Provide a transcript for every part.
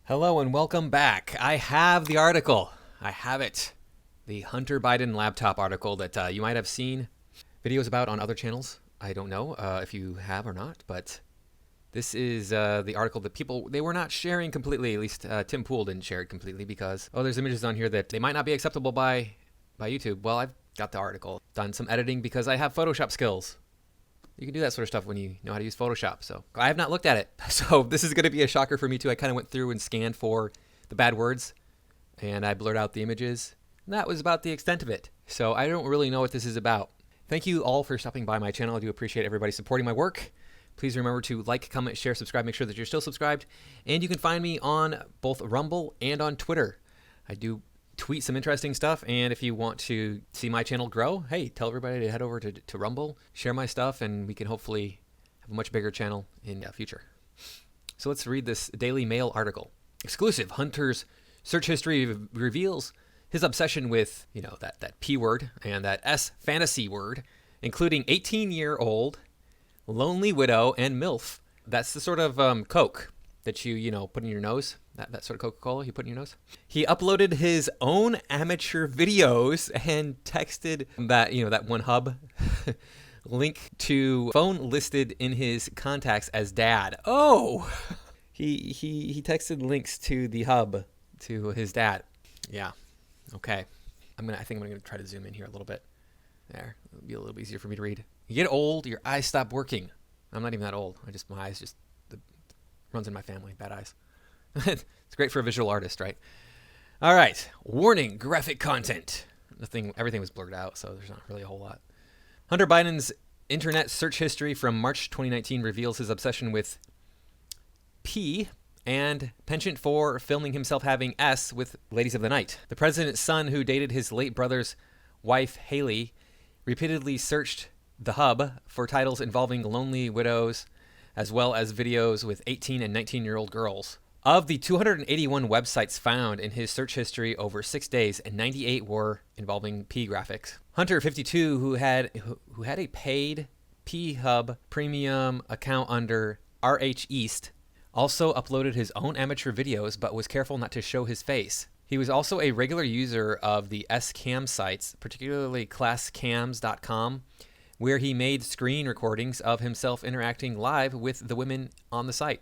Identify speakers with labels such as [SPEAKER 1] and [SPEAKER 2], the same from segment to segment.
[SPEAKER 1] Hello and welcome back. I have the article. I have it. The Hunter Biden laptop article that you might have seen videos about on other channels. I don't know if you have or not, but this is the article that they were not sharing completely. At least Tim Pool didn't share it completely because, there's images on here that they might not be acceptable by YouTube. Well, I've got the article. Done some editing because I have Photoshop skills. You can do that sort of stuff when you know how to use Photoshop. So I have not looked at it. So this is going to be a shocker for me too. I kind of went through and scanned for the bad words and I blurred out the images. And that was about the extent of it. So I don't really know what this is about. Thank you all for stopping by my channel. I do appreciate everybody supporting my work. Please remember to like, comment, share, subscribe. Make sure that you're still subscribed. And you can find me on both Rumble and on Twitter. I do tweet some interesting stuff, and if you want to see my channel grow, hey, tell everybody to head over to Rumble, share my stuff, and we can hopefully have a much bigger channel in the future. So let's read this Daily Mail article. Exclusive: Hunter's search history reveals his obsession with, that P word and that S fantasy word, including 18-year-old, lonely widow, and MILF. That's the sort of Coke that you put in your nose. That sort of Coca-Cola you put in your nose. He uploaded his own amateur videos and texted that one hub link to phone listed in his contacts as dad. Oh, he texted links to the hub to his dad. Yeah. Okay. I think I'm gonna try to zoom in here a little bit. There, it'll be a little easier for me to read. You get old, your eyes stop working. I'm not even that old. My eyes just runs in my family. Bad eyes. It's great for a visual artist, right? All right. Warning: graphic content. Everything was blurred out, so there's not really a whole lot. Hunter Biden's internet search history from March 2019 reveals his obsession with P and penchant for filming himself having S with ladies of the night. The president's son, who dated his late brother's wife, Haley, repeatedly searched the hub for titles involving lonely widows, as well as videos with 18 and 19-year-old girls. Of the 281 websites found in his search history over 6 days, and 98 were involving P graphics. Hunter, 52, who had a paid P Hub premium account under RH East, also uploaded his own amateur videos, but was careful not to show his face. He was also a regular user of the S-Cam sites, particularly classcams.com, where he made screen recordings of himself interacting live with the women on the site.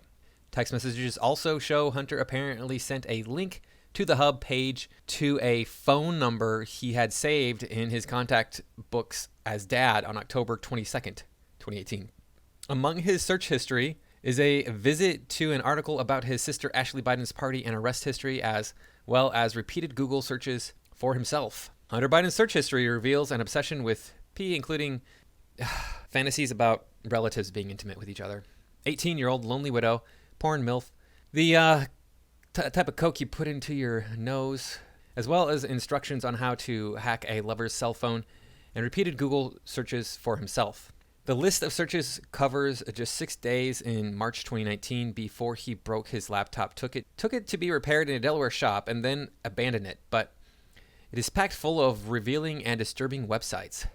[SPEAKER 1] Text messages also show Hunter apparently sent a link to the hub page to a phone number he had saved in his contact books as dad on October 22nd, 2018. Among his search history is a visit to an article about his sister Ashley Biden's party and arrest history, as well as repeated Google searches for himself. Hunter Biden's search history reveals an obsession with P, including fantasies about relatives being intimate with each other. 18-year-old lonely widow, porn MILF, the type of Coke you put into your nose, as well as instructions on how to hack a lover's cell phone, and repeated Google searches for himself. The list of searches covers just 6 days in March 2019 before he broke his laptop, took it to be repaired in a Delaware shop, and then abandoned it. But it is packed full of revealing and disturbing websites.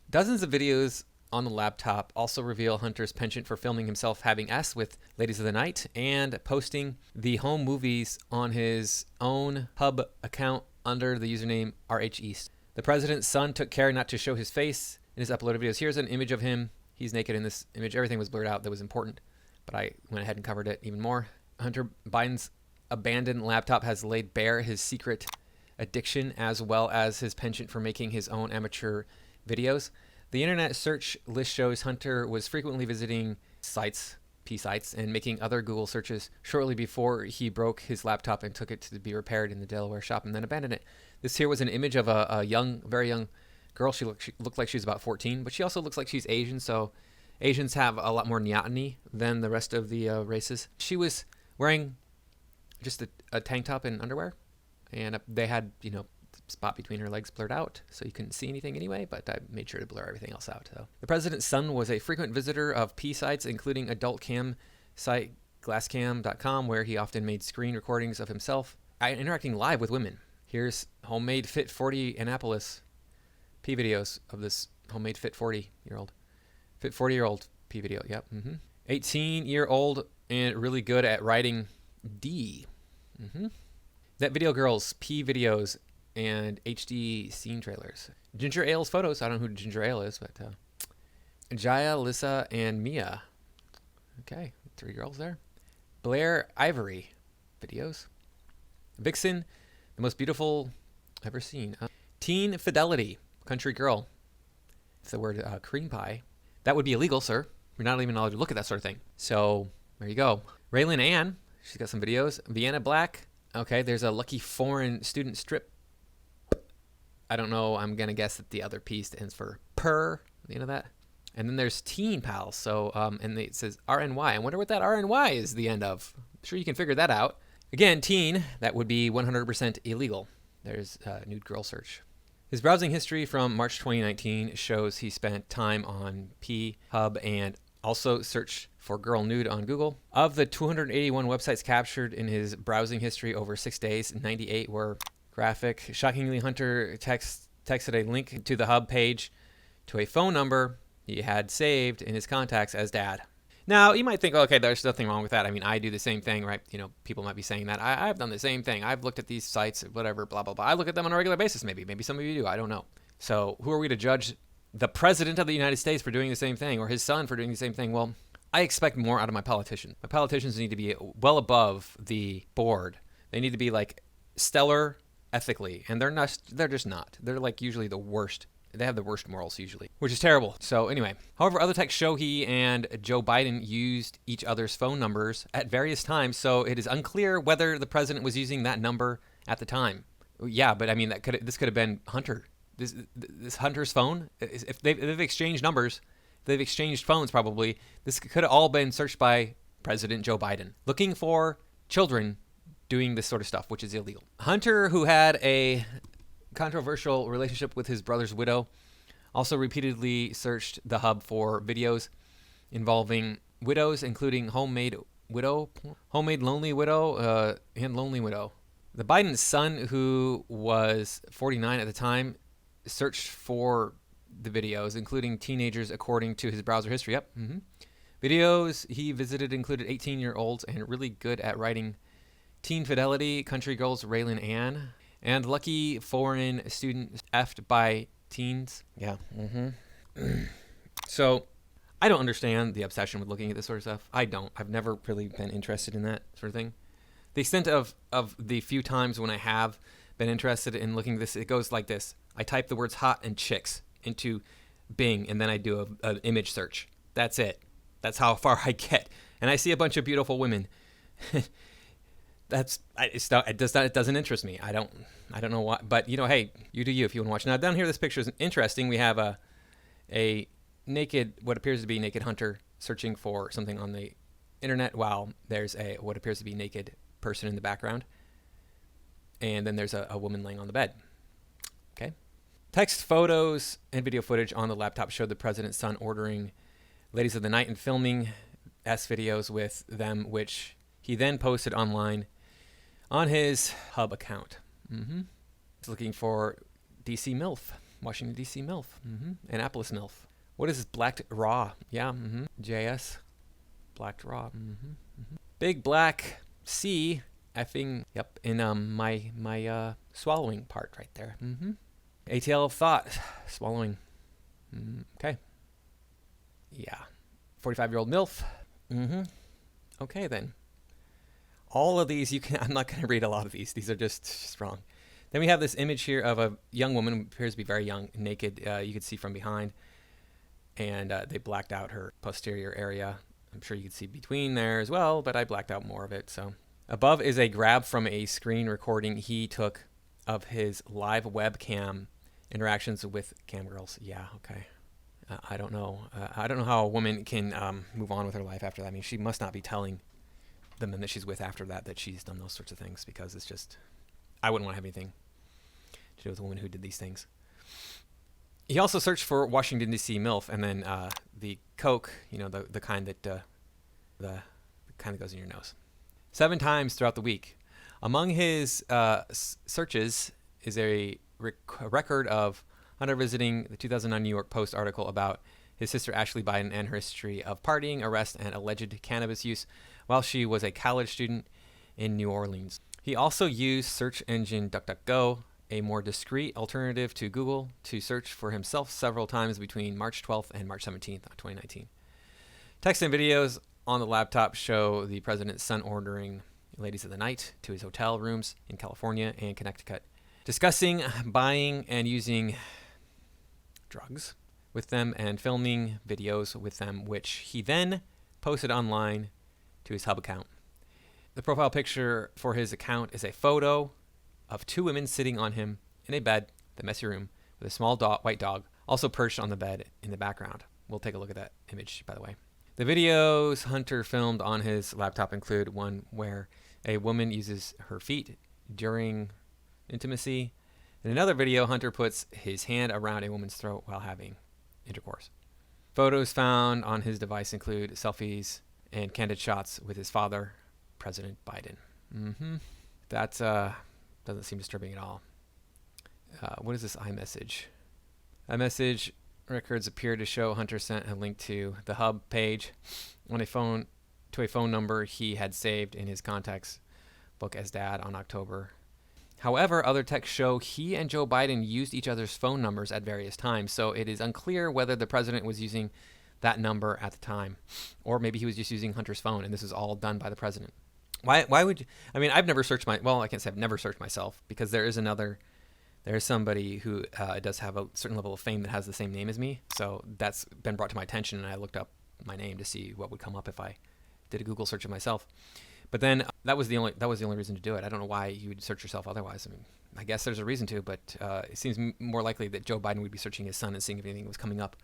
[SPEAKER 1] Dozens of videos on the laptop also reveal Hunter's penchant for filming himself having S with ladies of the night and posting the home movies on his own hub account under the username RH East. The president's son took care not to show his face in his uploaded videos. Here's an image of him. He's naked in this image. Everything was blurred out that was important, but I went ahead and covered it even more. Hunter Biden's abandoned laptop has laid bare his secret addiction, as well as his penchant for making his own amateur videos. The internet search list shows Hunter was frequently visiting sites, P sites, and making other Google searches shortly before he broke his laptop and took it to be repaired in the Delaware shop and then abandoned it. This here was an image of a very young girl. She looked like she was about 14, but she also looks like she's Asian, so Asians have a lot more neoteny than the rest of the races. She was wearing just a tank top and underwear, and they had, spot between her legs blurred out, so you couldn't see anything anyway, but I made sure to blur everything else out. So the president's son was a frequent visitor of P sites, including adult cam site glasscam.com, where he often made screen recordings of himself interacting live with women. Here's homemade Fit 40 Annapolis P videos of this homemade Fit 40-year-old P video. Yep. 18-year-old and really good at writing D. That Video Girls, P videos, and HD scene trailers. Ginger Ale's photos. I don't know who Ginger Ale is, but Jaya, Lissa, and Mia. Okay, 3 girls there. Blair Ivory videos. Vixen, the most beautiful ever seen. Teen Fidelity, country girl. It's the word cream pie. That would be illegal, sir. You're not even allowed to look at that sort of thing. So there you go. Raylan Ann, she's got some videos. Vienna Black. Okay, there's a lucky foreign student strip. I don't know. I'm going to guess that the other P stands for per, at the end of that. And then there's Teen Pals. So, and it says RNY. I wonder what that RNY is the end of. I'm sure you can figure that out. Again, teen, that would be 100% illegal. There's nude girl search. His browsing history from March 2019 shows he spent time on P Hub and also searched for girl nude on Google. Of the 281 websites captured in his browsing history over 6 days, 98 were graphic. Shockingly, Hunter texted a link to the Hub page to a phone number he had saved in his contacts as dad. Now, you might think, okay, there's nothing wrong with that. I mean, I do the same thing, right? You know, people might be saying that. I've done the same thing. I've looked at these sites, whatever, blah, blah, blah. I look at them on a regular basis, maybe. Maybe some of you do. I don't know. So who are we to judge the president of the United States for doing the same thing or his son for doing the same thing? Well, I expect more out of my politicians. My politicians need to be well above the board. They need to be like stellar ethically, and they're not. They're just not. They're like usually the worst. They have the worst morals usually, which is terrible. So anyway, however, other texts show he and Joe Biden used each other's phone numbers at various times, so it is unclear whether the president was using that number at the time. Yeah, but I mean, this could have been Hunter. This Hunter's phone. If they've exchanged numbers, they've exchanged phones probably. This could have all been searched by President Joe Biden, looking for children doing this sort of stuff, which is illegal. Hunter, who had a controversial relationship with his brother's widow, also repeatedly searched the Hub for videos involving widows, including homemade lonely widow, and lonely widow. The Biden son, who was 49 at the time, searched for the videos, including teenagers, according to his browser history. Yep. Videos he visited included 18-year-olds and really good at writing Teen Fidelity, country girls, Raylan Ann, and lucky foreign student effed by teens. Yeah. So I don't understand the obsession with looking at this sort of stuff. I don't. I've never really been interested in that sort of thing. The extent of the few times when I have been interested in looking at this, it goes like this. I type the words hot and chicks into Bing, and then I do an image search. That's it. That's how far I get. And I see a bunch of beautiful women. It doesn't interest me. I don't know why, but you know, hey, you do you if you want to watch. Now down here, this picture is interesting. We have a naked, what appears to be naked Hunter searching for something on the internet, while there's what appears to be naked person in the background, and then there's a woman laying on the bed. Okay. Text, photos, and video footage on the laptop showed the president's son ordering ladies of the night and filming videos with them, which he then posted online on his Hub account. He's looking for DC MILF, Washington DC MILF, Annapolis MILF. What is this? Blacked Raw? Yeah. JS, Blacked Raw. Big Black C effing. Yep. In my swallowing part right there. ATL of thought, swallowing. Okay. Yeah. 45-year-old MILF. Okay then. All of these, I'm not going to read a lot of these. These are just wrong. Then we have this image here of a young woman who appears to be very young, naked. You can see from behind. And they blacked out her posterior area. I'm sure you could see between there as well, but I blacked out more of it. So above is a grab from a screen recording he took of his live webcam interactions with cam girls. Yeah, okay. I don't know. I don't know how a woman can move on with her life after that. I mean, she must not be telling the men that she's with after that she's done those sorts of things, because it's just, I wouldn't want to have anything to do with a woman who did these things. He also searched for Washington D.C. MILF, and then the Coke, the kind that the kind that goes in your nose, 7 times throughout the week. Among his searches is a record of Hunter visiting the 2009 New York Post article about his sister Ashley Biden and her history of partying, arrest, and alleged cannabis use while she was a college student in New Orleans. He also used search engine DuckDuckGo, a more discreet alternative to Google, to search for himself several times between March 12th and March 17th, 2019. Text and videos on the laptop show the president's son ordering ladies of the night to his hotel rooms in California and Connecticut, discussing buying and using drugs with them and filming videos with them, which he then posted online to his Hub account. The profile picture for his account is a photo of two women sitting on him in a bed, the messy room, with a small white dog also perched on the bed in the background. We'll take a look at that image, by the way. The videos Hunter filmed on his laptop include one where a woman uses her feet during intimacy. In another video, Hunter puts his hand around a woman's throat while having intercourse. Photos found on his device include selfies and candid shots with his father, President Biden. That doesn't seem disturbing at all. What is this iMessage? iMessage records appear to show Hunter sent a link to the Hub page on a phone to a phone number he had saved in his contacts book as dad on October. However, other texts show he and Joe Biden used each other's phone numbers at various times, so it is unclear whether the president was using that number at the time, or maybe he was just using Hunter's phone, and this is all done by the president. Why would you? I mean, I've never searched I can't say I've never searched myself, because there is somebody who does have a certain level of fame that has the same name as me. So that's been brought to my attention, and I looked up my name to see what would come up if I did a Google search of myself. But then that was the only reason to do it. I don't know why you would search yourself otherwise. I mean, I guess there's a reason to, but it seems more likely that Joe Biden would be searching his son and seeing if anything was coming up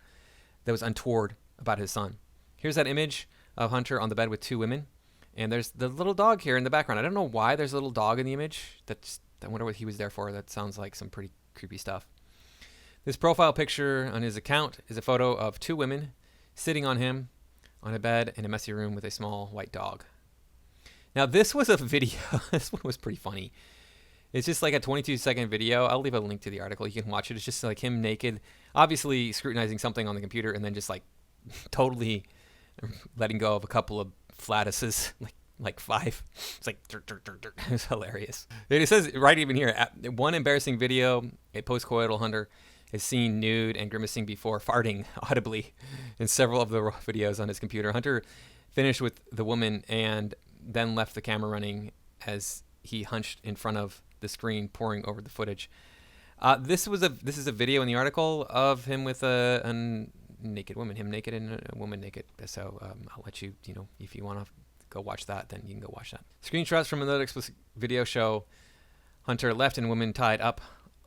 [SPEAKER 1] that was untoward about his son. Here's that image of Hunter on the bed with two women. And there's the little dog here in the background. I don't know why there's a little dog in the image. I wonder what he was there for. That sounds like some pretty creepy stuff. This profile picture on his account is a photo of two women sitting on him on a bed in a messy room with a small white dog. Now, this was a video. This one was pretty funny. It's just like a 22-second video. I'll leave a link to the article. You can watch it. It's just like him naked, obviously scrutinizing something on the computer, and then just like totally letting go of a couple of flatus's, like five. It's like it's hilarious. It says right even here, one embarrassing video, a post-coital Hunter is seen nude and grimacing before farting audibly in several of the videos on his computer. Hunter finished with the woman and then left the camera running as he hunched in front of the screen, poring over the footage. This is a video in the article of him with a naked woman, him naked and a woman naked. So I'll let you, if you want to go watch that, then you can go watch that. Screenshots from another explicit video show Hunter left and woman tied up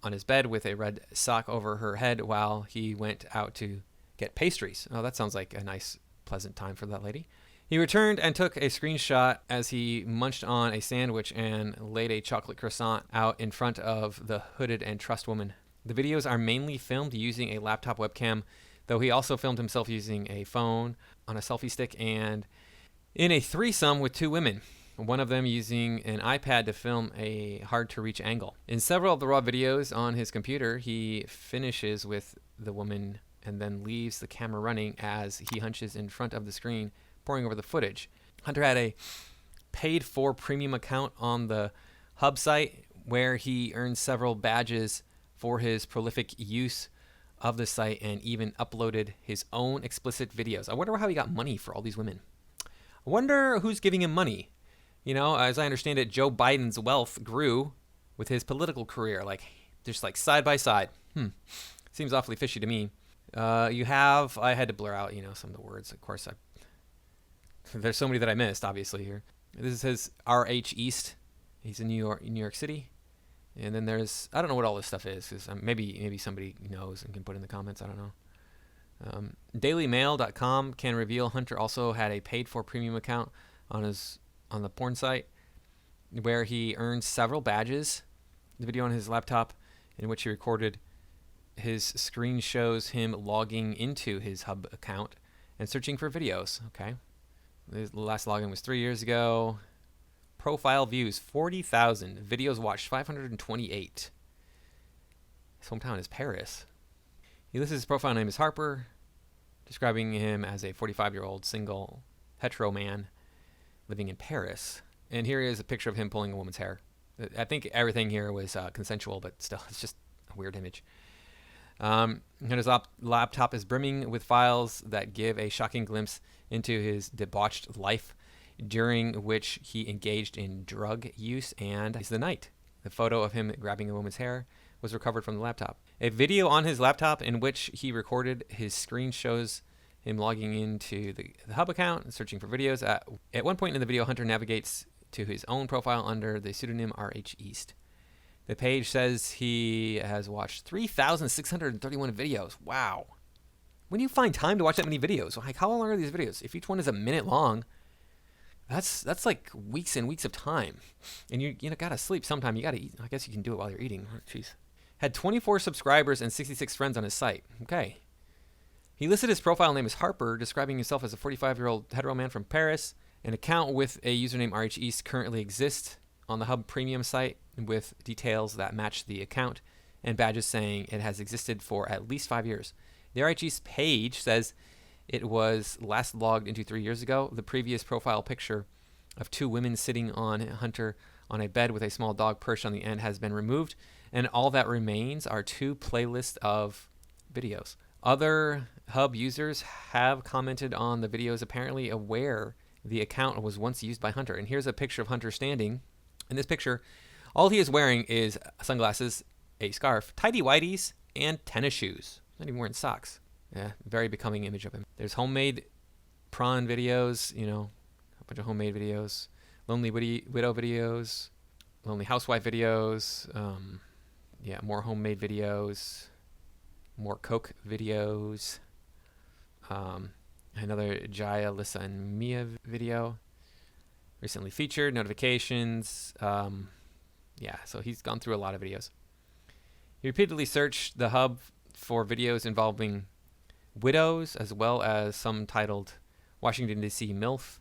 [SPEAKER 1] on his bed with a red sock over her head while he went out to get pastries. Oh, that sounds like a nice, pleasant time for that lady. He returned and took a screenshot as he munched on a sandwich and laid a chocolate croissant out in front of the hooded and trussed woman. The videos are mainly filmed using a laptop webcam, though he also filmed himself using a phone on a selfie stick and in a threesome with two women, one of them using an iPad to film a hard-to-reach angle. In several of the raw videos on his computer, he finishes with the woman and then leaves the camera running as he hunches in front of the screen, poring over the footage. Hunter had a paid-for premium account on the Hub site where he earned several badges for his prolific use of the site and even uploaded his own explicit videos. I wonder how he got money for all these women. I wonder who's giving him money. As I understand it, Joe Biden's wealth grew with his political career, just side by side. Seems awfully fishy to me. I had to blur out, some of the words. Of course, there's so many that I missed, obviously, here. This is his RH East. He's in New York City. And then there's, I don't know what all this stuff is, because maybe somebody knows and can put in the comments. I don't know. DailyMail.com can reveal Hunter also had a paid-for premium account on the porn site where he earned several badges. The video on his laptop in which he recorded his screen shows him logging into his Hub account and searching for videos. Okay. The last login was 3 years ago. Profile views 40,000. Videos watched 528. His hometown is Paris. He lists his profile name as Harper, describing him as a 45-year-old single hetero man living in Paris. And here is a picture of him pulling a woman's hair. I think everything here was consensual, but still, it's just a weird image. And his laptop is brimming with files that give a shocking glimpse into his debauched life, during which he engaged in drug use and is the night. The photo of him grabbing a woman's hair was recovered from the laptop. A video on his laptop in which he recorded his screen shows him logging into the Hub account and searching for videos. At one point in the video, Hunter navigates to his own profile under the pseudonym RH East. The page says he has watched 3,631 videos. Wow. When do you find time to watch that many videos? Like, how long are these videos? If each one is a minute long, that's like weeks and weeks of time. And you gotta sleep sometime. You gotta eat. I guess you can do it while you're eating. Jeez. Had 24 subscribers and 66 friends on his site. Okay. He listed his profile name as Harper, describing himself as a 45-year-old hetero man from Paris. An account with a username RH East currently exists on the Hub Premium site with details that match the account and badges saying it has existed for at least 5 years. The RH East page says it was last logged into 3 years ago. The previous profile picture of two women sitting on Hunter on a bed with a small dog perched on the end has been removed, and all that remains are two playlists of videos. Other Hub users have commented on the videos, apparently aware the account was once used by Hunter. And here's a picture of Hunter standing. In this picture, all he is wearing is sunglasses, a scarf, tidy whities, and tennis shoes. Not even wearing socks. Yeah, very becoming image of him. There's homemade prawn videos, a bunch of homemade videos, lonely widow videos, lonely housewife videos, more homemade videos, more Coke videos, another Jaya, Lissa, and Mia video, recently featured, notifications, so he's gone through a lot of videos. He repeatedly searched the Hub for videos involving widows, as well as some titled Washington, D.C. MILF,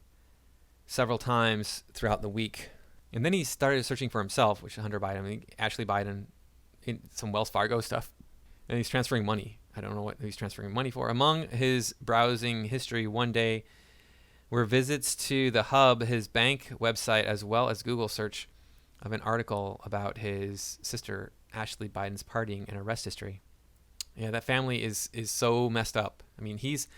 [SPEAKER 1] several times throughout the week. And then he started searching for himself, which is Hunter Biden, Ashley Biden, in some Wells Fargo stuff. And he's transferring money. I don't know what he's transferring money for. Among his browsing history one day were visits to the Hub, his bank website, as well as Google search of an article about his sister Ashley Biden's partying and arrest history. Yeah, that family is so messed up. I mean, he's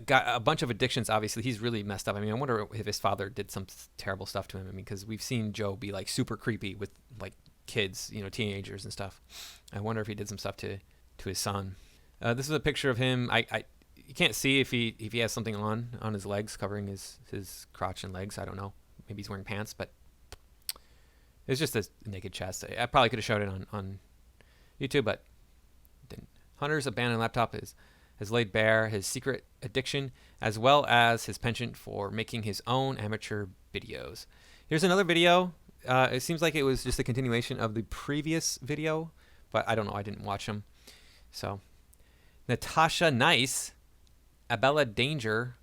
[SPEAKER 1] got a bunch of addictions. Obviously, he's really messed up. I mean, I wonder if his father did some terrible stuff to him. I mean, because we've seen Joe be like super creepy with like kids, teenagers and stuff. I wonder if he did some stuff to his son. This is a picture of him. You can't see if he has something on his legs, covering his crotch and legs. I don't know. Maybe he's wearing pants, but it's just a naked chest. I probably could have showed it on YouTube, but didn't. Hunter's abandoned laptop has laid bare his secret addiction, as well as his penchant for making his own amateur videos. Here's another video. It seems like it was just a continuation of the previous video, but I don't know. I didn't watch them. So, Natasha Nice, Abella Danger,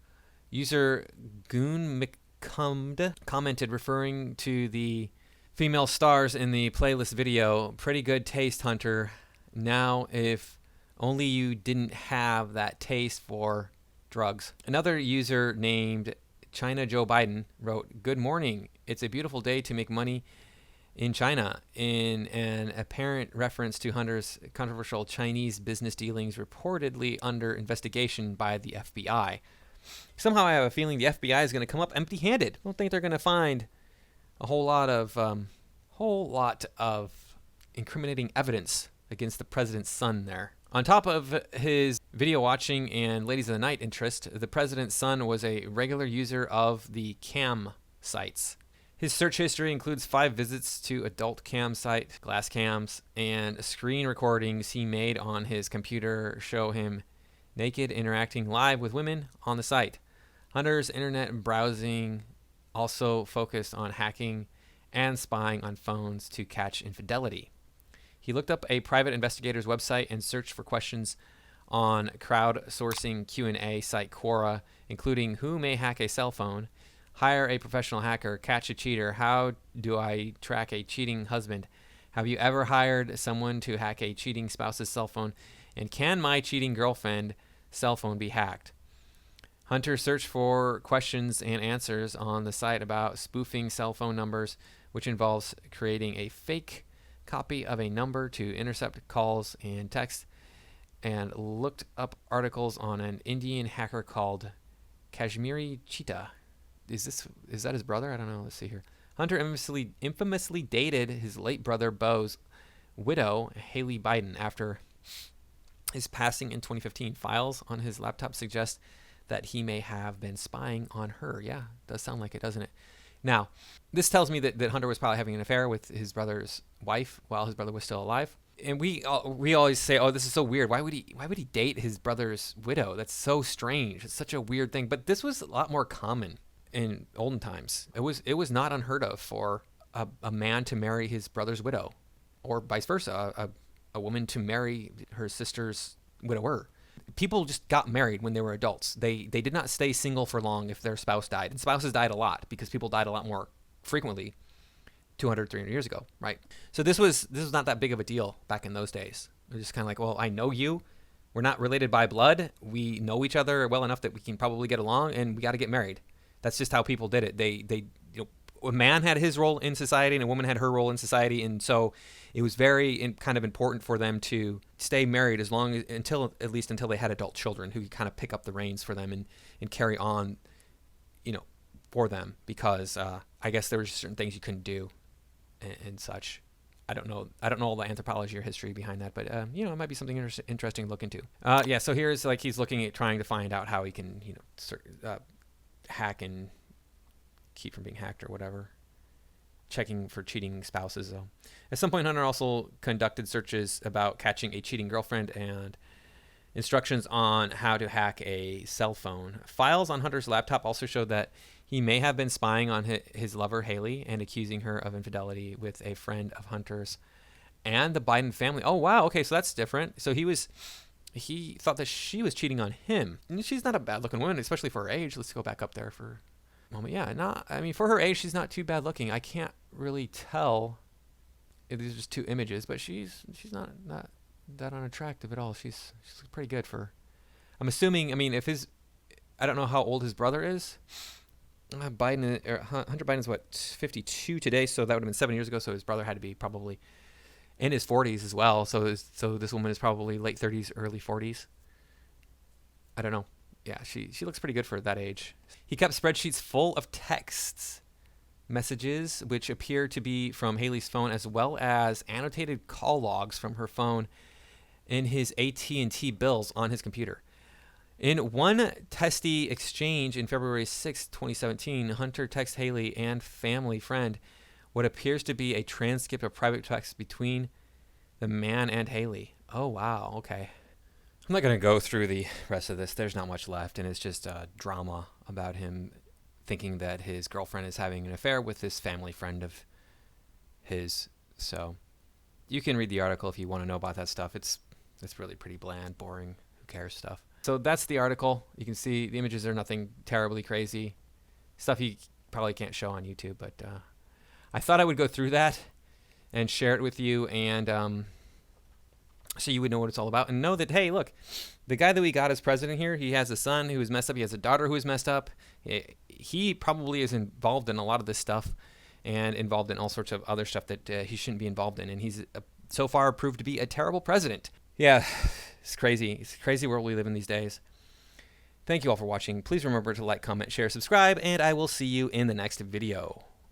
[SPEAKER 1] user Goon McCumd commented, referring to the female stars in the playlist video. Pretty good taste, Hunter. Now, if only you didn't have that taste for drugs. Another user named China Joe Biden wrote, "Good morning. It's a beautiful day to make money in China," in an apparent reference to Hunter's controversial Chinese business dealings reportedly under investigation by the FBI. Somehow I have a feeling the FBI is going to come up empty-handed. I don't think they're going to find a whole lot of incriminating evidence against the president's son there. On top of his video watching and ladies of the night interest, the president's son was a regular user of the cam sites. His search history includes 5 visits to adult cam site, glass cams, and screen recordings he made on his computer show him naked interacting live with women on the site. Hunter's internet browsing also focused on hacking and spying on phones to catch infidelity. He looked up a private investigator's website and searched for questions on crowdsourcing Q&A site Quora, including who may hack a cell phone, hire a professional hacker, catch a cheater, how do I track a cheating husband, have you ever hired someone to hack a cheating spouse's cell phone, and can my cheating girlfriend cell phone be hacked? Hunter searched for questions and answers on the site about spoofing cell phone numbers which involves creating a fake copy of a number to intercept calls and text, and looked up articles on an Indian hacker called Kashmiri Cheetah. Is that his brother? I don't know. Let's see here. Hunter infamously dated his late brother Beau's widow, Haley Biden, after his passing in 2015. Files on his laptop suggest that he may have been spying on her. Yeah, does sound like it, doesn't it? Now, this tells me that Hunter was probably having an affair with his brother's wife while his brother was still alive. And we always say, oh, this is so weird. Why would he date his brother's widow? That's so strange. It's such a weird thing. But this was a lot more common in olden times. It was not unheard of for a man to marry his brother's widow, or vice versa, a woman to marry her sister's widower. People just got married when they were adults. They did not stay single for long if their spouse died. And spouses died a lot because people died a lot more frequently 200, 300 years ago, right? So this was not that big of a deal back in those days. It was just kind of like, well, I know you. We're not related by blood. We know each other well enough that we can probably get along, and we got to get married. That's just how people did it. They a man had his role in society and a woman had her role in society, and so it was very kind of important for them to stay married at least until they had adult children who could kind of pick up the reins for them and carry on, for them, because I guess there were just certain things you couldn't do and such. I don't know all the anthropology or history behind that, but it might be something interesting to look into. So here's like he's looking at trying to find out how he can hack and keep from being hacked or whatever, checking for cheating spouses though. At some point, Hunter also conducted searches about catching a cheating girlfriend and instructions on how to hack a cell phone. Files on Hunter's laptop also showed that he may have been spying on his lover Haley and accusing her of infidelity with a friend of Hunter's and the Biden family. Oh wow, okay, so that's different. So he thought that she was cheating on him. And she's not a bad looking woman, especially for her age. Let's go back up there for moment. Yeah, for her age, she's not too bad looking. I can't really tell. These are just two images, but she's not that unattractive at all. She's pretty good for. I'm assuming. I don't know how old his brother is. Hunter Biden is 52 today, so that would have been 7 years ago. So his brother had to be probably in his 40s as well. So this woman is probably late 30s, early 40s. I don't know. Yeah, she looks pretty good for that age. He kept spreadsheets full of texts, messages, which appear to be from Haley's phone, as well as annotated call logs from her phone in his AT&T bills on his computer. In one testy exchange in February 6, 2017, Hunter texts Haley and family friend what appears to be a transcript of private text between the man and Haley. Oh, wow. Okay. I'm not going to go through the rest of this. There's not much left, and it's just drama about him thinking that his girlfriend is having an affair with this family friend of his. So you can read the article if you want to know about that stuff. It's really pretty bland, boring, who cares stuff. So that's the article. You can see the images are nothing terribly crazy. Stuff you probably can't show on YouTube, but I thought I would go through that and share it with you, and so you would know what it's all about and know that, hey, look, the guy that we got as president here, he has a son who is messed up. He has a daughter who is messed up. He probably is involved in a lot of this stuff and involved in all sorts of other stuff that he shouldn't be involved in. And he's so far proved to be a terrible president. Yeah, it's crazy. It's a crazy world we live in these days. Thank you all for watching. Please remember to like, comment, share, subscribe, and I will see you in the next video.